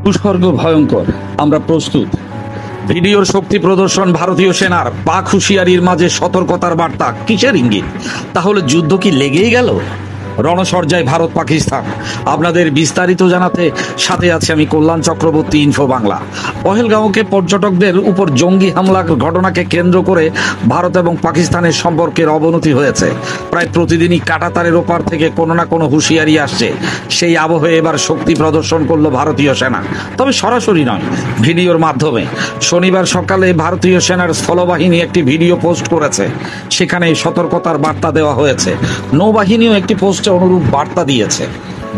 ভূস্বর্গ ভয়ঙ্কর, আমরা প্রস্তুত। ভিডিওর শক্তি প্রদর্শন ভারতীয় সেনার, পাক হুঁশিয়ারির মাঝে সতর্কতার বার্তা। কিসের ইঙ্গিত? তাহলে যুদ্ধ কি লেগেই গেল? রণসজ্জায় ভারত পাকিস্তান। আপনাদের বিস্তারিত জানাতে সাথে আছে আমি কল্যাণ চক্রবর্তী, ইনফো বাংলা। পহেলগাঁওকে পর্যটকদের উপর জঙ্গি হামলার ঘটনাকে কেন্দ্র করে ভারত এবং পাকিস্তানের সম্পর্কের অবনতি হয়েছে। প্রায় প্রতিদিনই কাঁটাতারের ওপার থেকে কোনো না কোনো হুঁশিয়ারি আসছে। সেই আবহে এবার শক্তি প্রদর্শন করলো ভারতীয় সেনা, তবে সরাসরি নয়, ভিডিওর মাধ্যমে। শনিবার সকালে ভারতীয় সেনার স্থলবাহিনী একটি ভিডিও পোস্ট করেছে। সেখানে সতর্কতার বার্তা দেওয়া হয়েছে। নৌবাহিনীও একটি পোস্টে অনুরূপ বার্তা দিয়েছে।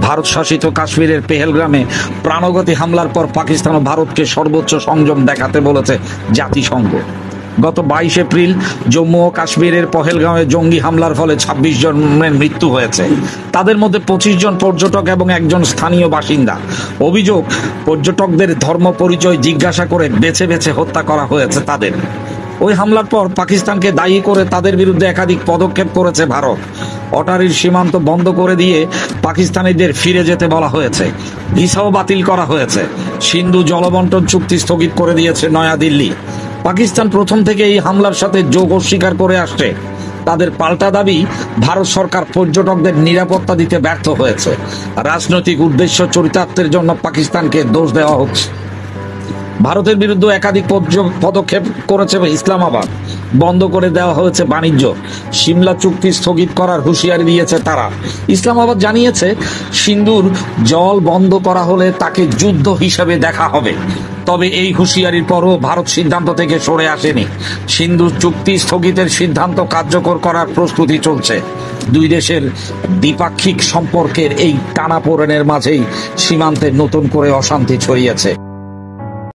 ভারত শাসিত কাশ্মীরের পেহেলগ্রামে প্রাণঘাতী হামলার পর পাকিস্তান ও ভারতকে সর্বোচ্চ সংযম দেখাতে বলেছে জাতিসংঘ। গত 22 এপ্রিল জম্মু ও কাশ্মীরের পহেলগাঁওয়ে জঙ্গি হামলার ফলে 26 জনের মৃত্যু হয়েছে। তাদের মধ্যে 25 জন পর্যটক এবং একজন স্থানীয় বাসিন্দা। অভিযোগ, পর্যটকদের ধর্ম পরিচয় জিজ্ঞাসা করে বেছে বেছে হত্যা করা হয়েছে তাদের। ওই হামলার পর পাকিস্তানকে দায়ী করে তাদের বিরুদ্ধে একাধিক পদক্ষেপ করেছে ভারত। অটারির সীমান্ত বন্ধ করে দিয়ে পাকিস্তানিদের ফিরে যেতে বলা হয়েছে। ভিসাও বাতিল করা হয়েছে। সিন্ধু জলবন্টন চুক্তি স্থগিত করে দিয়েছে নয়াদিল্লি। পাকিস্তান প্রথম থেকে এই হামলার সাথে যোগ অস্বীকার করে আসছে। তাদের পাল্টা দাবি, ভারত সরকার পর্যটকদের নিরাপত্তা দিতে ব্যর্থ হয়েছে। রাজনৈতিক উদ্দেশ্য চরিতার্থের জন্য পাকিস্তানকে দোষ দেওয়া হচ্ছে। ভারতের বিরুদ্ধে একাধিক পদক্ষেপ করেছে ইসলামাবাদ। বন্ধ করে দেওয়া হয়েছে বাণিজ্য। সিমলা চুক্তি স্থগিত করার হুঁশিয়ারি দিয়েছে তারা। ইসলামাবাদ জানিয়েছে, সিন্ধুর জল বন্ধ করা হলে তাকে যুদ্ধ হিসেবে দেখা হবে। তবে এই হুঁশিয়ারির পরও ভারত সিদ্ধান্ত থেকে সরে আসেনি। সিন্ধু চুক্তি স্থগিতের সিদ্ধান্ত কার্যকর করার প্রস্তুতি চলছে। দুই দেশের দ্বিপাক্ষিক সম্পর্কের এই টানাপোড়েনের মাঝেই সীমান্তে নতুন করে অশান্তি ছড়িয়েছে।